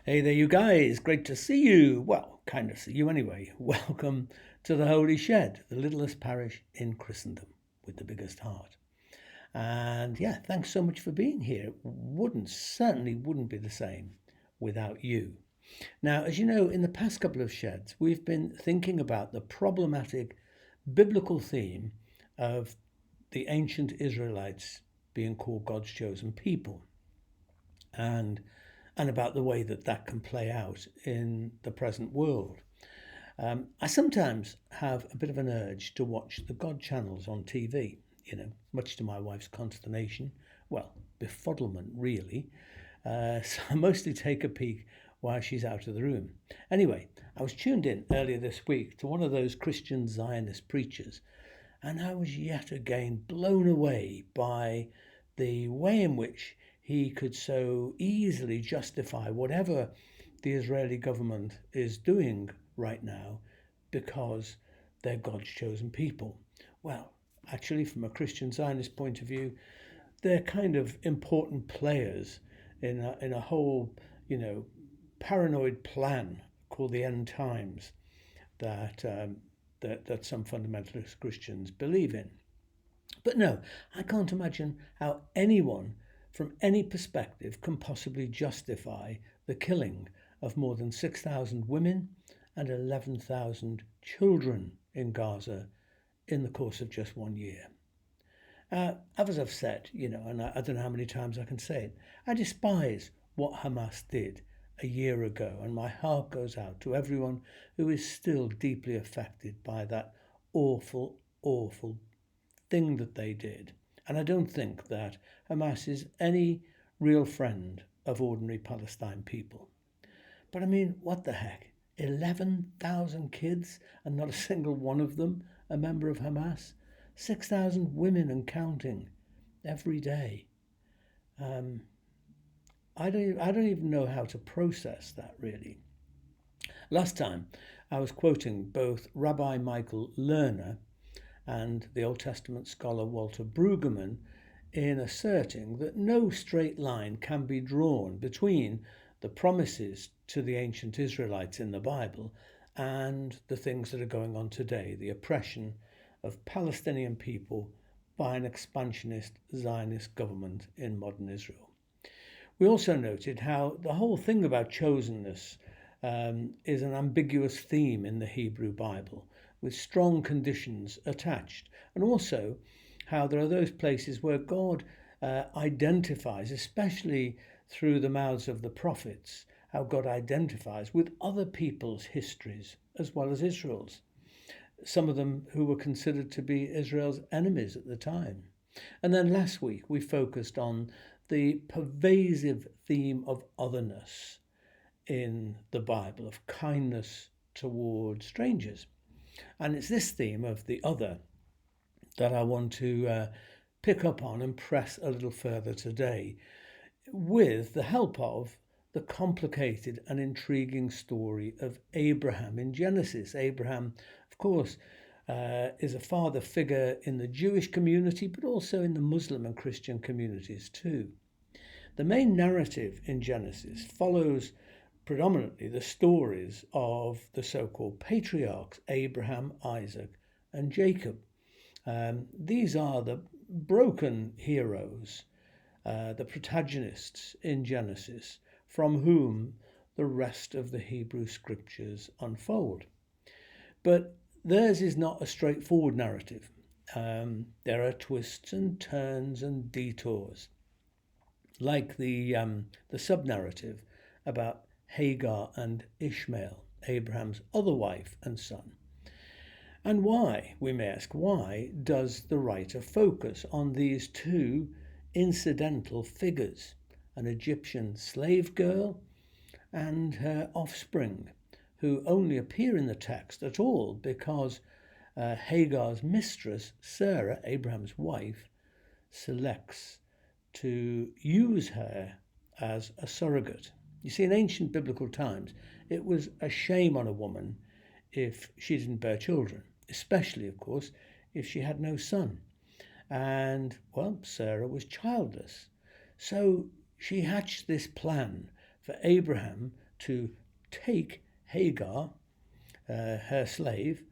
Hey there, you guys. Great to see you. Well, kind of see you anyway. Welcome to the Holy Shed, the littlest parish in Christendom with the biggest heart. And yeah, thanks so much for being here. Certainly wouldn't be the same without you. Now, as you know, in the past couple of sheds, we've been thinking about the problematic biblical theme of the ancient Israelites being called God's chosen people. And about the way that that can play out in the present world. I sometimes have a bit of an urge to watch the God channels on TV, much to my wife's consternation. Well, befuddlement, really. So I mostly take a peek while she's out of the room. Anyway, I was tuned in earlier this week to one of those Christian Zionist preachers, and I was yet again blown away by the way in which he could so easily justify whatever the Israeli government is doing right now because they're God's chosen people. Well, actually, from a Christian Zionist point of view, they're kind of important players in a whole, paranoid plan called the end times that that some fundamentalist Christians believe in. But no, I can't imagine how anyone from any perspective can possibly justify the killing of more than 6,000 women and 11,000 children in Gaza in the course of just 1 year. As I've said, and I don't know how many times I can say it, I despise what Hamas did a year ago, and my heart goes out to everyone who is still deeply affected by that awful, awful thing that they did. And I don't think that Hamas is any real friend of ordinary Palestine people. But I mean, what the heck? 11,000 kids and not a single one of them a member of Hamas? 6,000 women and counting every day. I don't even know how to process that, really. Last time I was quoting both Rabbi Michael Lerner and the Old Testament scholar Walter Brueggemann in asserting that no straight line can be drawn between the promises to the ancient Israelites in the Bible and the things that are going on today, the oppression of Palestinian people by an expansionist Zionist government in modern Israel. We also noted how the whole thing about chosenness is an ambiguous theme in the Hebrew Bible, with strong conditions attached, and also how there are those places where God identifies, especially through the mouths of the prophets, how God identifies with other people's histories as well as Israel's, some of them who were considered to be Israel's enemies at the time. And then last week we focused on the pervasive theme of otherness in the Bible, of kindness toward strangers. And it's this theme of the other that I want to pick up on and press a little further today, with the help of the complicated and intriguing story of Abraham in Genesis. Abraham, of course, is a father figure in the Jewish community, but also in the Muslim and Christian communities too. The main narrative in Genesis follows predominantly the stories of the so-called patriarchs, Abraham, Isaac, and Jacob. These are the broken heroes, the protagonists in Genesis, from whom the rest of the Hebrew scriptures unfold. But theirs is not a straightforward narrative. There are twists and turns and detours, like the sub-narrative about Hagar and Ishmael, Abraham's other wife and son. And why, we may ask, why does the writer focus on these two incidental figures, an Egyptian slave girl and her offspring, who only appear in the text at all because Hagar's mistress, Sarah, Abraham's wife, selects to use her as a surrogate? You see, in ancient biblical times, it was a shame on a woman if she didn't bear children, especially, of course, if she had no son. And, well, Sarah was childless. So she hatched this plan for Abraham to take Hagar, her slave,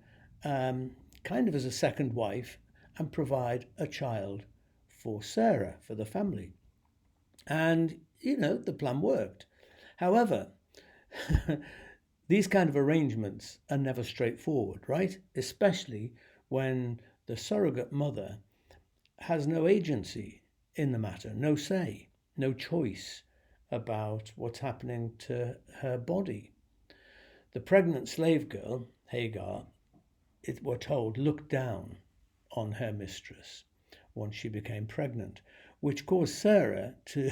kind of as a second wife, and provide a child for Sarah, for the family. And, the plan worked. However, these kind of arrangements are never straightforward, right? Especially when the surrogate mother has no agency in the matter, no say, no choice about what's happening to her body. The pregnant slave girl, Hagar, we're told, looked down on her mistress once she became pregnant, which caused Sarah to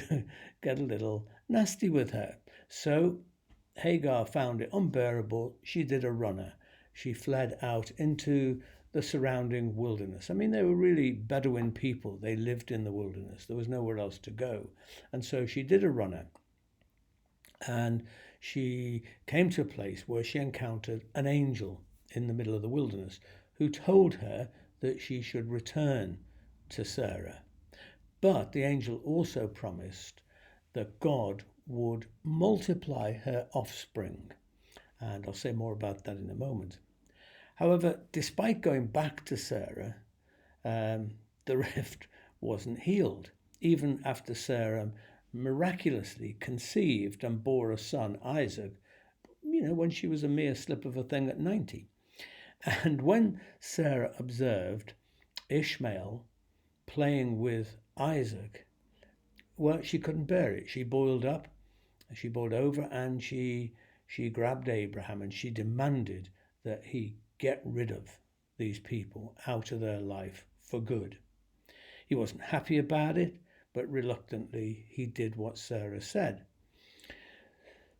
get a little nasty with her. So Hagar found it unbearable. She did a runner. She fled out into the surrounding wilderness. I mean, they were really Bedouin people. They lived in the wilderness. There was nowhere else to go. And so she did a runner. And she came to a place where she encountered an angel in the middle of the wilderness who told her that she should return to Sarah. But the angel also promised that God would multiply her offspring. And I'll say more about that in a moment. However, despite going back to Sarah, the rift wasn't healed, even after Sarah miraculously conceived and bore a son, Isaac, when she was a mere slip of a thing at 90. And when Sarah observed Ishmael playing with Isaac, well, she couldn't bear it. She boiled over, and she grabbed Abraham and she demanded that he get rid of these people out of their life for good. He wasn't happy about it, but reluctantly he did what Sarah said.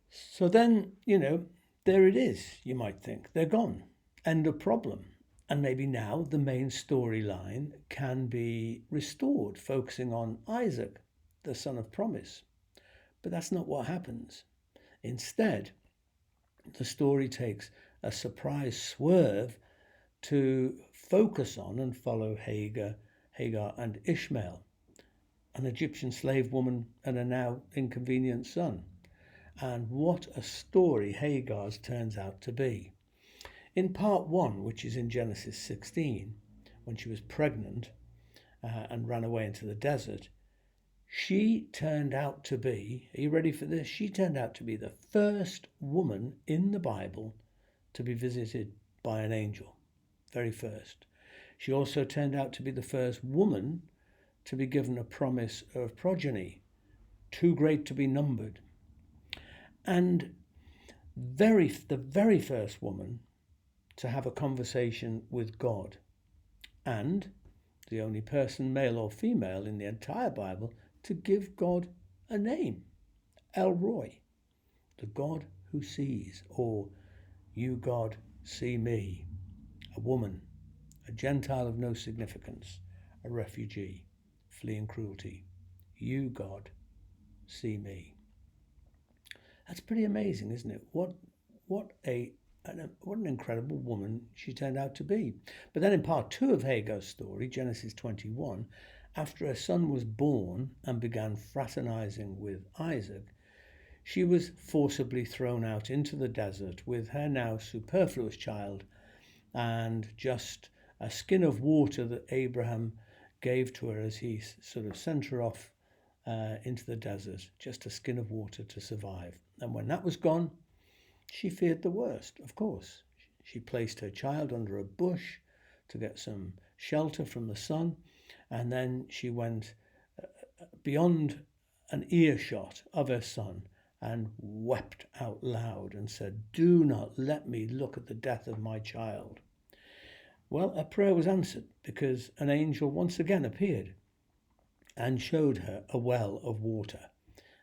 So then, there it is, you might think. They're gone. End of problem. And maybe now the main storyline can be restored, focusing on Isaac, the son of promise. But that's not what happens. Instead, the story takes a surprise swerve to focus on and follow Hagar and Ishmael, an Egyptian slave woman and a now inconvenient son. And what a story Hagar's turns out to be. In part 1, which is in Genesis 16, when she was pregnant and ran away into the desert, she turned out to be, are you ready for this? She turned out to be the first woman in the Bible to be visited by an angel. Very first. She also turned out to be the first woman to be given a promise of progeny, too great to be numbered. And the very first woman to have a conversation with God, and the only person, male or female, in the entire Bible to give God a name, El Roi, the God who sees, or you, God, see me, a woman, a Gentile of no significance, a refugee, fleeing cruelty. You, God, see me. That's pretty amazing, isn't it? What an incredible woman she turned out to be. But then in part 2 of Hagar's story, Genesis 21, after her son was born and began fraternizing with Isaac, she was forcibly thrown out into the desert with her now superfluous child and just a skin of water that Abraham gave to her as he sort of sent her off into the desert, just a skin of water to survive. And when that was gone, she feared the worst, of course. She placed her child under a bush to get some shelter from the sun, and then she went beyond an earshot of her son and wept out loud and said, "Do not let me look at the death of my child." Well, her prayer was answered because an angel once again appeared and showed her a well of water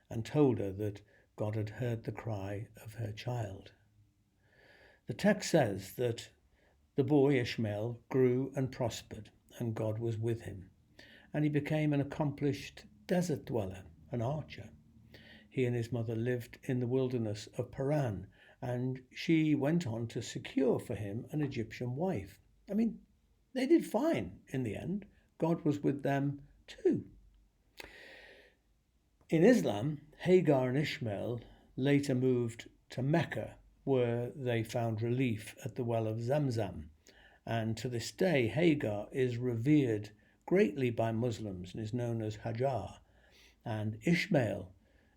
and told her that God had heard the cry of her child. The text says that the boy Ishmael grew and prospered, and God was with him, and he became an accomplished desert dweller, an archer. He and his mother lived in the wilderness of Paran, and she went on to secure for him an Egyptian wife. I mean, they did fine in the end. God was with them too. In Islam, Hagar and Ishmael later moved to Mecca, where they found relief at the well of Zamzam. And to this day, Hagar is revered greatly by Muslims and is known as Hagar. And Ishmael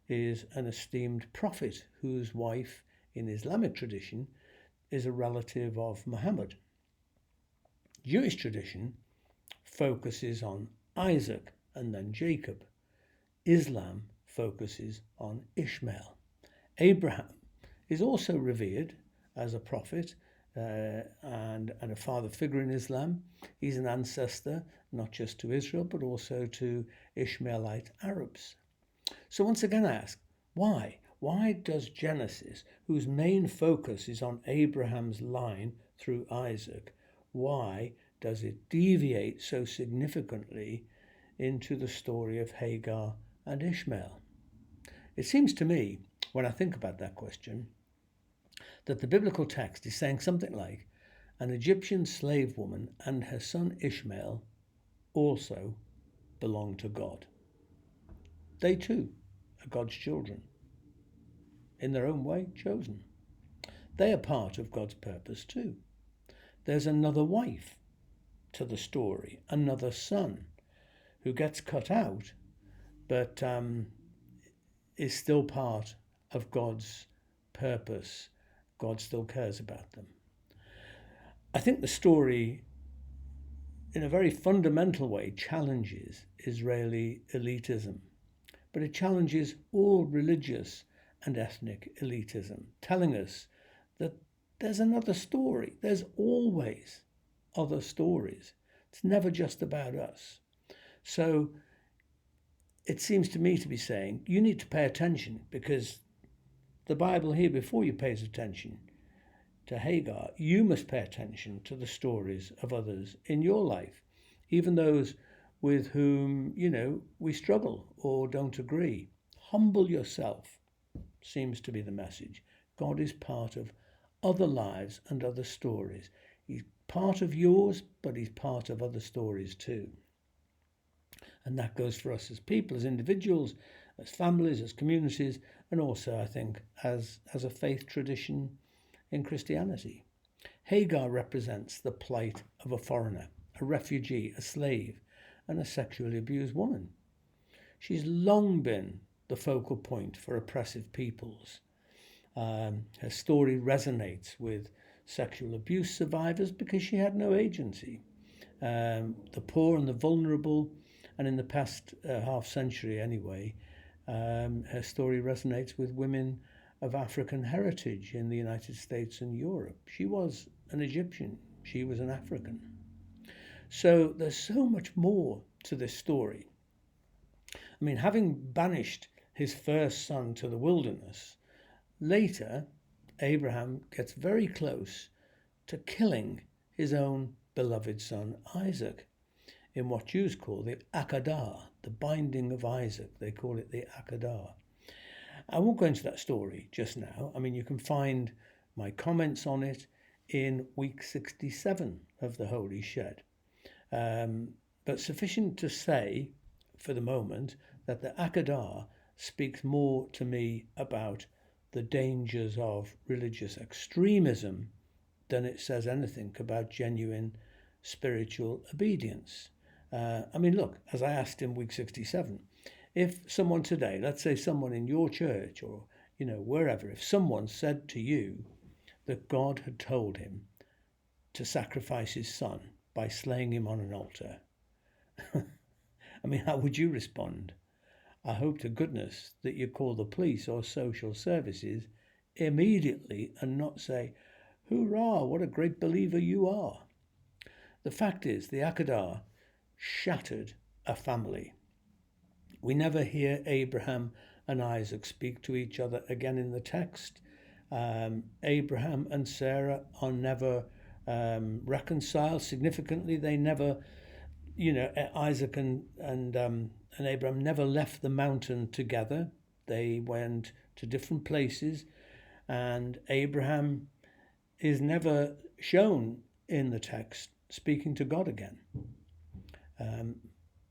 is an esteemed prophet whose wife, in Islamic tradition, is a relative of Muhammad. Jewish tradition focuses on Isaac and then Jacob. Islam focuses on Ishmael. Abraham is also revered as a prophet and a father figure in Islam. He's an ancestor not just to Israel but also to Ishmaelite Arabs. So once again I ask, why? Why does Genesis, whose main focus is on Abraham's line through Isaac, why does it deviate so significantly into the story of Hagar and Ishmael? It seems to me, when I think about that question, that the biblical text is saying something like, an Egyptian slave woman and her son Ishmael also belong to God. They too are God's children, in their own way chosen. They are part of God's purpose too. There's another wife to the story, another son who gets cut out, but is still part of God's purpose. God still cares about them. I think the story, in a very fundamental way, challenges Israeli elitism, but it challenges all religious and ethnic elitism, telling us that there's another story. There's always other stories. It's never just about us. So it seems to me to be saying you need to pay attention, because the Bible here before you pays attention to Hagar, you must pay attention to the stories of others in your life, even those with whom, we struggle or don't agree. Humble yourself seems to be the message. God is part of other lives and other stories. He's part of yours, but he's part of other stories too. And that goes for us as people, as individuals, as families, as communities, and also, I think, as a faith tradition in Christianity. Hagar represents the plight of a foreigner, a refugee, a slave, and a sexually abused woman. She's long been the focal point for oppressive peoples. Her story resonates with sexual abuse survivors because she had no agency. The poor and the vulnerable, and in the past half century anyway, her story resonates with women of African heritage in the United States and Europe. She was an Egyptian. She was an African. So there's so much more to this story. I mean, having banished his first son to the wilderness, later Abraham gets very close to killing his own beloved son Isaac in what Jews call the Akedah, the binding of Isaac. They call it the Akedah. I won't go into that story just now. I mean, you can find my comments on it in week 67 of the Holy Shed. But sufficient to say, for the moment, that the Akedah speaks more to me about the dangers of religious extremism than it says anything about genuine spiritual obedience. Look, as I asked in week 67, if someone today, let's say someone in your church or, wherever, if someone said to you that God had told him to sacrifice his son by slaying him on an altar, how would you respond? I hope to goodness that you call the police or social services immediately and not say, "Hurrah, what a great believer you are." The fact is, the Akedah shattered a family. We never hear Abraham and Isaac speak to each other again in the text. Abraham and Sarah are never reconciled. Significantly, they never, Isaac and Abraham never left the mountain together. They went to different places, and Abraham is never shown in the text speaking to God again.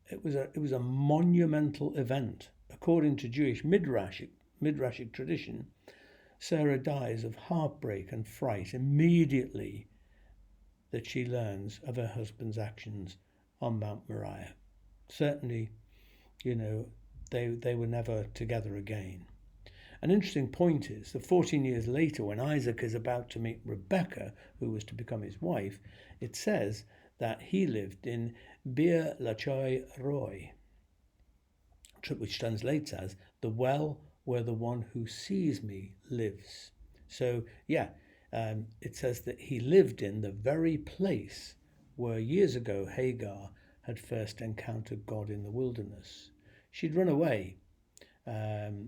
It was a monumental event. According to Jewish midrashic tradition, Sarah dies of heartbreak and fright immediately that she learns of her husband's actions on Mount Moriah. Certainly, they were never together again. An interesting point is that 14 years later, when Isaac is about to meet Rebekah, who was to become his wife, it says that he lived in Beer Lachoi Roy, which translates as the well where the one who sees me lives. So, it says that he lived in the very place where years ago Hagar had first encountered God in the wilderness. She'd run away,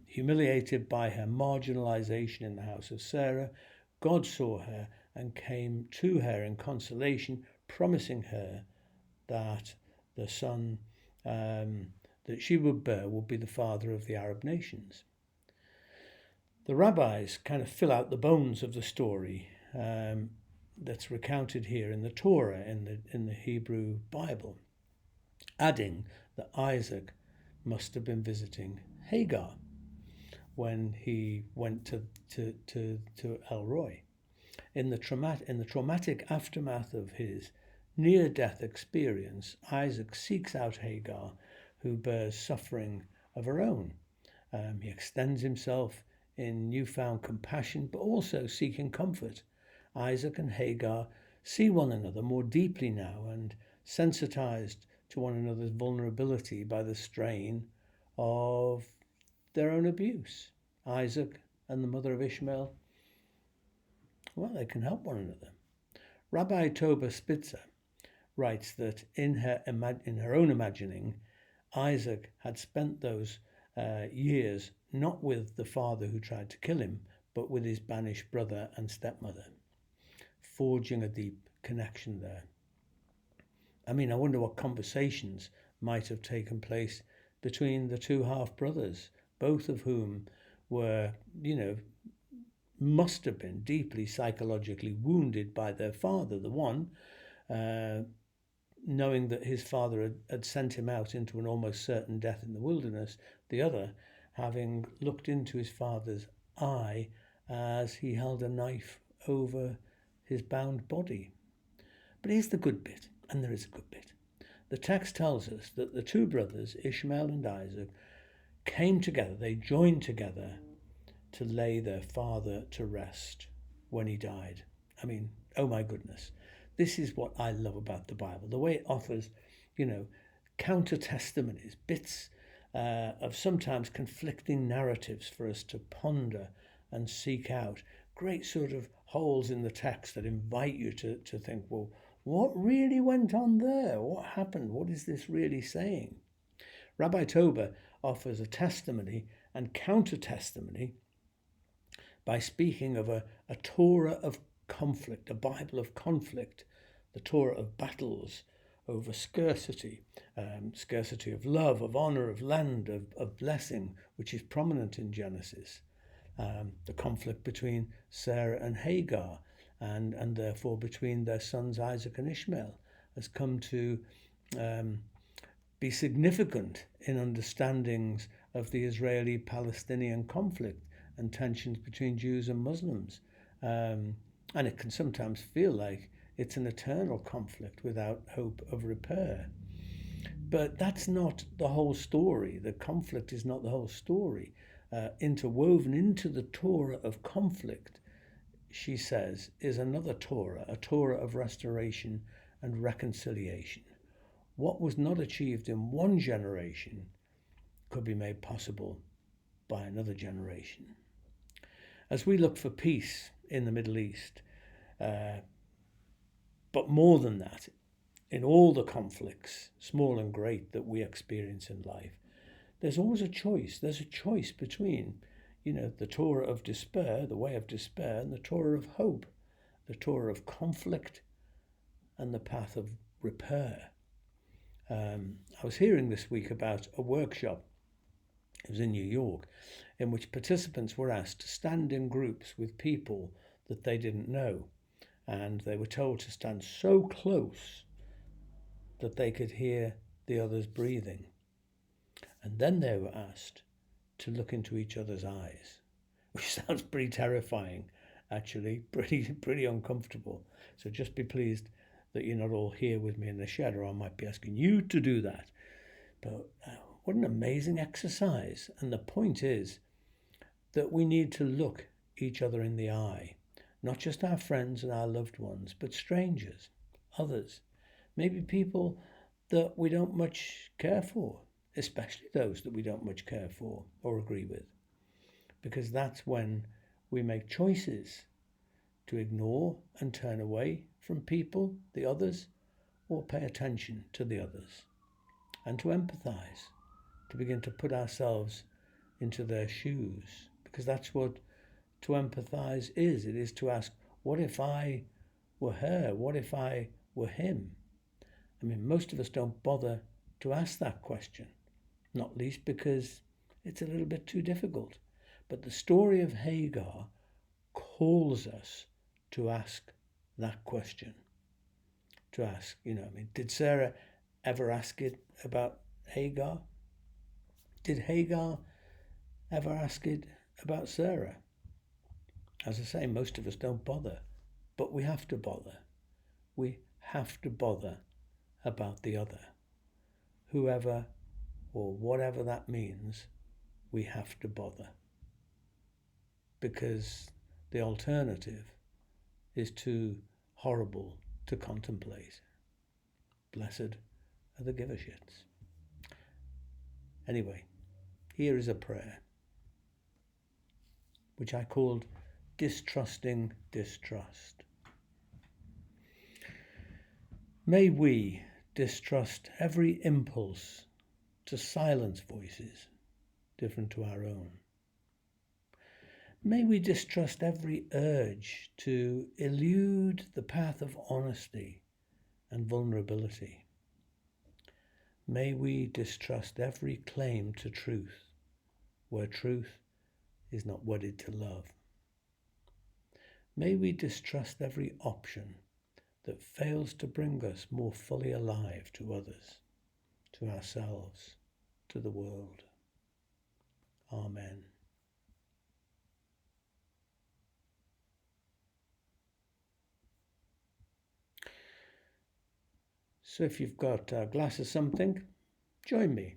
humiliated by her marginalization in the house of Sarah. God saw her and came to her in consolation, promising her that the son that she would bear would be the father of the Arab nations. The rabbis kind of fill out the bones of the story that's recounted here in the Torah, in the Hebrew Bible, adding that Isaac must have been visiting Hagar when he went to El Roi. In the traumatic aftermath of his near-death experience, Isaac seeks out Hagar, who bears suffering of her own. He extends himself in newfound compassion, but also seeking comfort. Isaac and Hagar see one another more deeply now, and sensitized to one another's vulnerability by the strain of their own abuse. Isaac and the mother of Ishmael, well, they can help one another. Rabbi Toba Spitzer writes that in her own imagining, Isaac had spent those years not with the father who tried to kill him, but with his banished brother and stepmother, forging a deep connection there. I wonder what conversations might have taken place between the two half-brothers, both of whom were, must have been deeply psychologically wounded by their father. The one, knowing that his father had sent him out into an almost certain death in the wilderness, the other having looked into his father's eye as he held a knife over his bound body. But here's the good bit, and there is a good bit. The text tells us that the two brothers, Ishmael and Isaac, came together, they joined together to lay their father to rest when he died. Oh my goodness. This is what I love about the Bible, the way it offers, counter testimonies, bits of sometimes conflicting narratives for us to ponder and seek out. Great sort of holes in the text that invite you to think, well, what really went on there? What happened? What is this really saying? Rabbi Toba offers a testimony and counter-testimony by speaking of a Torah of conflict, a Bible of conflict, the Torah of battles over scarcity, scarcity of love, of honor, of land, of blessing, which is prominent in Genesis. The conflict between Sarah and Hagar, and therefore between their sons Isaac and Ishmael, has come to be significant in understandings of the Israeli-Palestinian conflict and tensions between Jews and Muslims. And it can sometimes feel like it's an eternal conflict without hope of repair. But that's not the whole story. The conflict is not the whole story. Interwoven into the Torah of conflict, she says, is another Torah, a Torah of restoration and reconciliation. What was not achieved in one generation could be made possible by another generation. As we look for peace in the Middle East, but more than that, in all the conflicts, small and great, that we experience in life, there's always a choice. There's a choice between, the Torah of despair, the way of despair, and the Torah of hope, the Torah of conflict, and the path of repair. I was hearing this week about a workshop, it was in New York, in which participants were asked to stand in groups with people that they didn't know, and they were told to stand so close that they could hear the others breathing. And then they were asked to look into each other's eyes. which sounds pretty terrifying, actually, pretty uncomfortable. So just be pleased that you're not all here with me in the shed, or I might be asking you to do that. But what an amazing exercise. And the point is that we need to look each other in the eye, not just our friends and our loved ones, but strangers, others, maybe people that we don't much care for, especially those that we don't much care for or agree with, because that's when we make choices to ignore and turn away from people, the others, or pay attention to the others, and to empathize, to begin to put ourselves into their shoes, because that's what to empathize is. It is to ask, what if I were her? What if I were him? I mean, most of us don't bother to ask that question, not least because it's a little bit too difficult. But the story of Hagar calls us to ask that question. To ask, did Sarah ever ask it about Hagar? Did Hagar ever ask it about Sarah? As I say, most of us don't bother, but we have to bother. We have to bother about the other. Whoever or whatever that means, we have to bother. Because the alternative is too horrible to contemplate. Blessed are the giver-shits. Anyway, here is a prayer, which I called Distrusting Distrust. May we distrust every impulse to silence voices different to our own. May we distrust every urge to elude the path of honesty and vulnerability. May we distrust every claim to truth, where truth is not wedded to love. May we distrust every option that fails to bring us more fully alive to others, to ourselves, to the world. Amen. So if you've got a glass of something, join me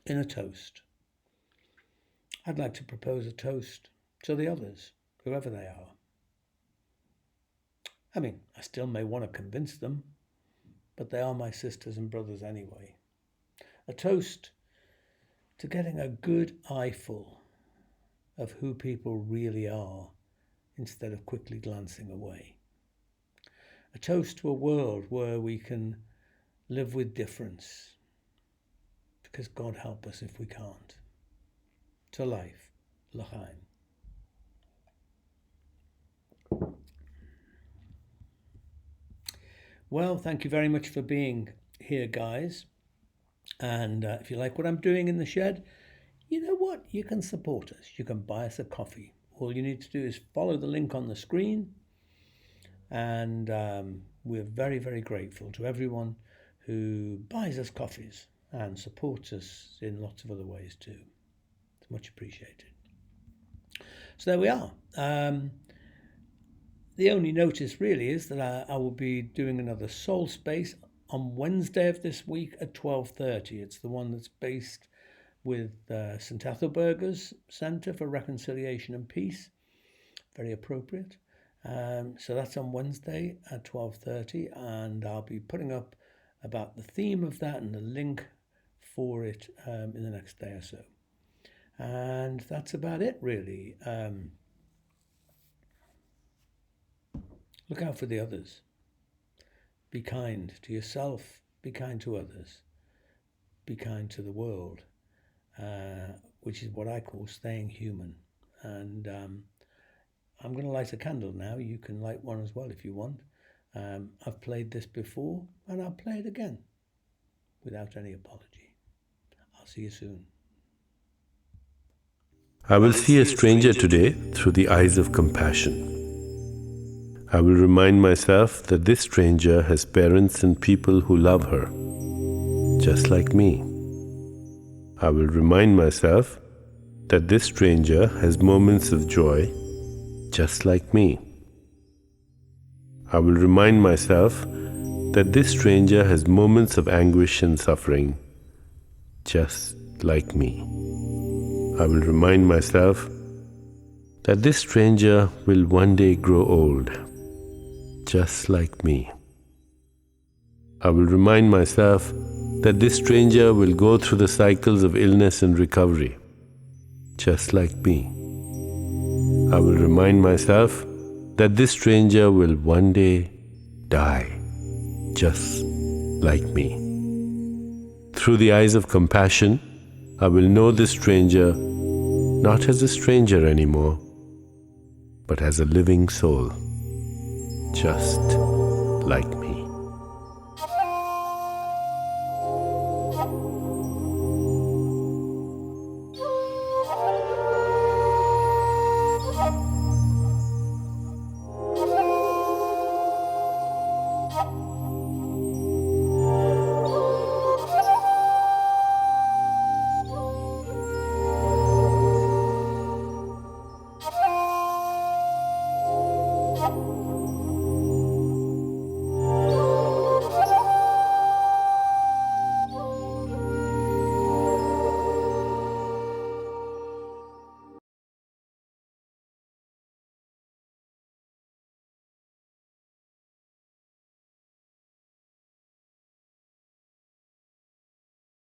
in a toast. I'd like to propose a toast to the others, whoever they are. I mean, I still may want to convince them, but they are my sisters and brothers anyway. A toast to getting a good eyeful of who people really are instead of quickly glancing away. A toast to a world where we can live with difference, because God help us if we can't. To life, l'chaim. Well, thank you very much for being here, guys. And if you like what I'm doing in the shed, you know what? You can support us. You can buy us a coffee. All you need to do is follow the link on the screen. And we're very, very grateful to everyone who buys us coffees and supports us in lots of other ways too. It's much appreciated. So there we are. The only notice really is that I will be doing another Soul Space on Wednesday of this week at 12:30. It's the one that's based with St. Ethelburger's Centre for Reconciliation and Peace. Very appropriate. So that's on Wednesday at 12:30, and I'll be putting up about the theme of that and the link for it in the next day or so. And that's about it, really. Look out for the others. Be kind to yourself. Be kind to others. Be kind to the world, which is what I call staying human. And I'm going to light a candle now. You can light one as well if you want. I've played this before, and I'll play it again without any apology. I'll see you soon. I will see a stranger today through the eyes of compassion. I will remind myself that this stranger has parents and people who love her, just like me. I will remind myself that this stranger has moments of joy just like me. I will remind myself that this stranger has moments of anguish and suffering just like me. I will remind myself that this stranger will one day grow old just like me. I will remind myself that this stranger will go through the cycles of illness and recovery just like me. I will remind myself that this stranger will one day die just like me. Through the eyes of compassion, I will know this stranger not as a stranger anymore, but as a living soul, just like me.